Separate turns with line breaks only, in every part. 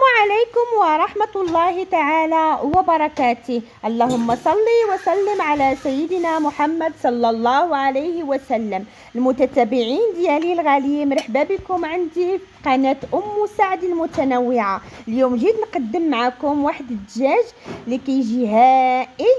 عليكم ورحمة الله تعالى وبركاته. اللهم صل وسلم على سيدنا محمد صلى الله عليه وسلم. المتتبعين ديالي الغاليين، مرحبا بكم عندي في قناة أم سعد المتنوعة. اليوم جيت نقدم معكم واحد الدجاج اللي كيجي هائل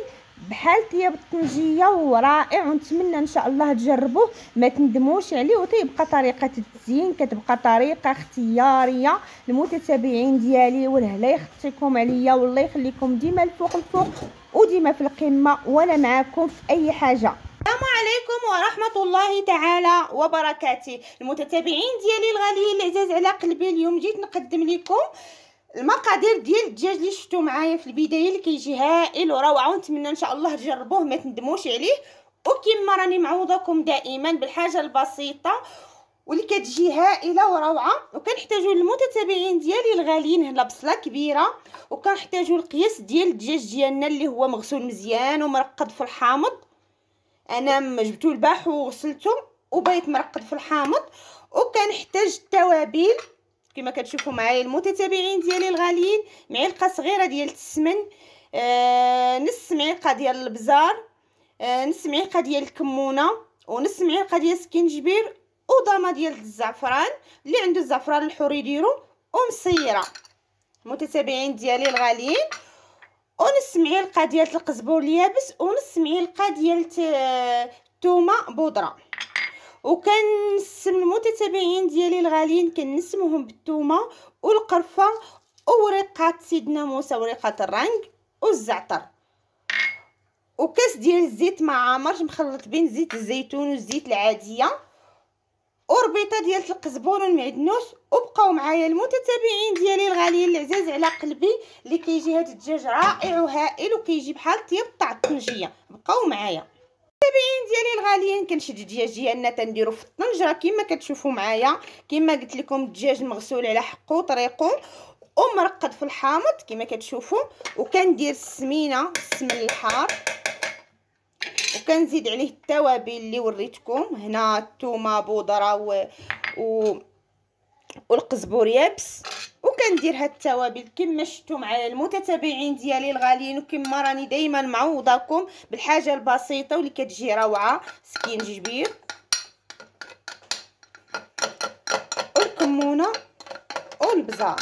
بحال طياب الطنجيه ورائع، ونتمنى ان شاء الله تجربوه ما تندموش عليه. وتيبقى طريقه التزيين كتبقى طريقه اختياريه للمتتبعين ديالي، والهلا يخطيكم عليا والله يخليكم ديما الفوق الفوق وديما في القمه وانا معكم في اي حاجه. السلام عليكم ورحمه الله تعالى وبركاته. المتتبعين ديالي الغاليين العزاز على قلبي، اليوم جيت نقدم لكم المقادير ديال الدجاج اللي شفتوا معايا في البدايه، اللي كيجي هائل وروعه، ونتمنى ان شاء الله تجربوه ما تندموش عليه. وكما راني معوضاكم دائما بالحاجه البسيطه واللي كتجي هائله وروعه. وكنحتاجوا للمتتبعين ديالي الغاليين هنا بصله كبيره، وكنحتاجوا القياس ديال الدجاج ديالنا اللي هو مغسول مزيان ومرقد في الحامض. انا جبتو البارح وغسلته وبيت مرقد في الحامض. وكنحتاج التوابل كما كتشوفوا معايا المتتبعين ديالي الغاليين، معلقه صغيره ديال السمن، نص معلقه ديال البزار، نص معلقه ديال الكمونه، ونص معلقه ديال السكينجبير، وضامه ديال الزعفران، اللي عنده الزعفران الحر يديرو، ومصيره المتتبعين ديالي الغاليين، ونص معلقه ديال القزبور اليابس، ونص معلقه ديال الثومه بودره. وكنسم المتتبعين ديالي الغاليين كنسمهم بالثومه والقرفه وورقات سيدنا موسى ورقه الرنج والزعتر، وكاس ديال الزيت معمر مخلط بين زيت الزيتون والزيت العاديه، وربيطه ديال القزبور والمعدنوس. وبقاو معايا المتتبعين ديالي الغاليين العزاز على قلبي، اللي كيجي هذا الدجاج رائع وهائل وكيجي بحال طياب تاع الطنجيه. بقاو معايا المتابعين ديالي الغاليين. كنشد الدجاج ديالنا تنديرو في الطنجره كما كتشوفوا معايا. كما قلت لكم الدجاج مغسول على حقه وطريقه ومرقد في الحامض كما كتشوفوا. وكندير السمينه السمن الحار، وكنزيد عليه التوابل اللي وريتكم هنا، الثومه بودره والقزبور يابس. وكندير هاد التوابل كما شفتوا معايا المتتبعين ديالي الغاليين، وكما راني دائما معوضاكم بالحاجه البسيطه واللي كتجي روعه. سكينجبير والكمونه والبزار.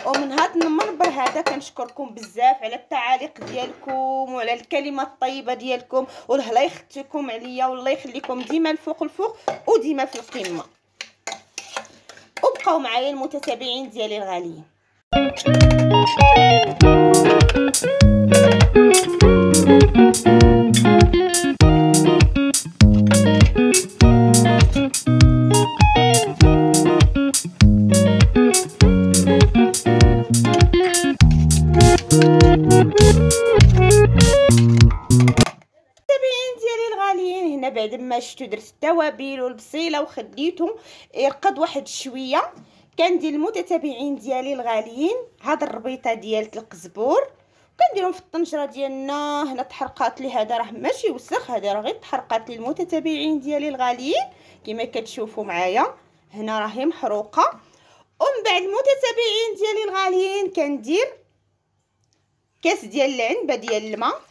ومن هذا المنبر هذا كنشكركم بزاف على التعاليق ديالكم وعلى الكلمه الطيبه ديالكم، والله يخليكم عليا والله يخليكم ديما الفوق الفوق وديما في القمه. وبقاو معايا المتتبعين ديالي الغاليين. بعد ما شفتوا درت التوابل والبصيله وخليتهم يرقد واحد شويه، كندير المتتبعين ديالي الغاليين هاد الربيطه ديال القزبور كنديرهم في الطنجره ديالنا. هنا تحرقات لي، هذا راه ماشي وسخ، هذا راه غير تحرقات لي المتتبعين ديالي الغاليين كما كتشوفوا معايا. هنا راهي محروقه. ومن بعد المتتبعين ديالي الغاليين كندير كاس ديال العنبه ديال الماء،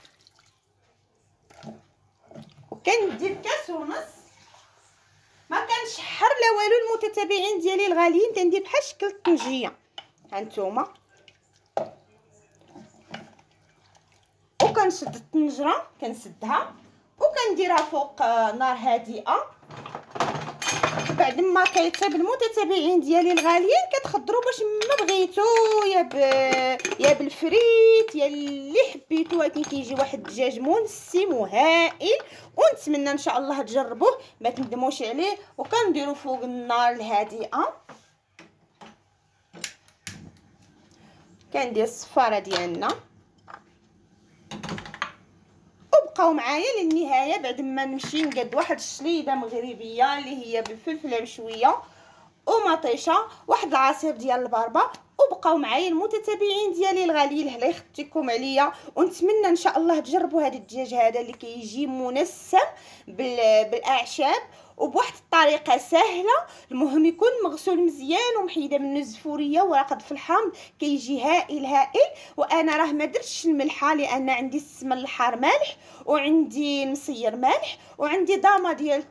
كندير كاس ونص. ما كنشحر لا والو المتتبعين ديالي الغاليين، كندير بحال شكل الطنجيه. هانتوما وكنشد الطنجره كنسدها وكنديرها فوق نار هادئه. بعد ما كيطيب المتتبعين ديالي الغاليين كتخضروا باش ما بغيتو، يا بالفريت يا اللي حبيتو، ولكن كيجي واحد الدجاج منسم وهائل، ونتمنى ان شاء الله تجربوه ما تندموش عليه. وكنديروا فوق النار الهادئه، كندير الصفاره ديالنا. وبقاو معايا للنهايه. بعد ما نمشي نقاد واحد الشليده مغربيه اللي هي بالفلفله بشويه ومطيشه، واحد العصير ديال البربه، وبقاو معايا المتتابعين ديالي الغاليين. الله يخطيكم عليا، ونتمنى ان شاء الله تجربوا هذا الدجاج هذا اللي كيجي منسم بالاعشاب وبواحد الطريقه سهله. المهم يكون مغسول مزيان ومحيده منه الزفوريه ورقد في الحامض، كيجي هائل هائل. وانا راه ما درتش الملحه لان عندي السمن الحار مالح، وعندي المصير مالح، وعندي ضامه ديال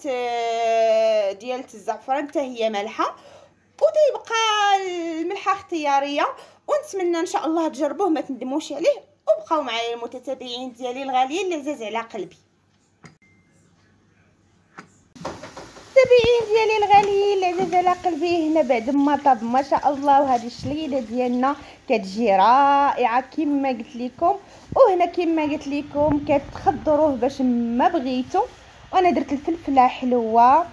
الزعفران حتى هي مالحه، وتيبقى الملحه اختياريه. ونتمنى ان شاء الله تجربوه ما تندموش عليه. وبقاو معايا المتتابعين ديالي الغاليين اللي عزاز على قلبي. المتابعين ديالي الغاليين اللي عزاز على قلبي، هنا بعد ما طاب ما شاء الله، وهذه الشليله ديالنا كتجي رائعه كما قلت لكم. وهنا كما قلت لكم كتخضروه باش ما بغيتو. وانا درت الفلفله حلوه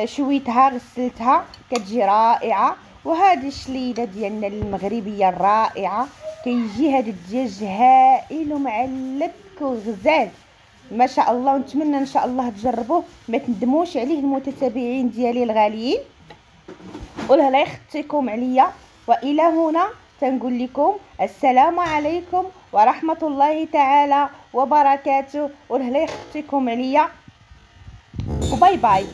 شويتها غسلتها كتجي رائعه. وهذه الشليله ديالنا المغربيه الرائعه، كيجي هذا الدجاج هائل ومعلب وغزال ما شاء الله. ونتمنى ان شاء الله تجربوه ما تندموش عليه المتتابعين ديالي الغاليين. والله يخطيكم عليا. والى هنا تنقول لكم السلام عليكم ورحمه الله تعالى وبركاته. والله يخطيكم عليا وباي باي.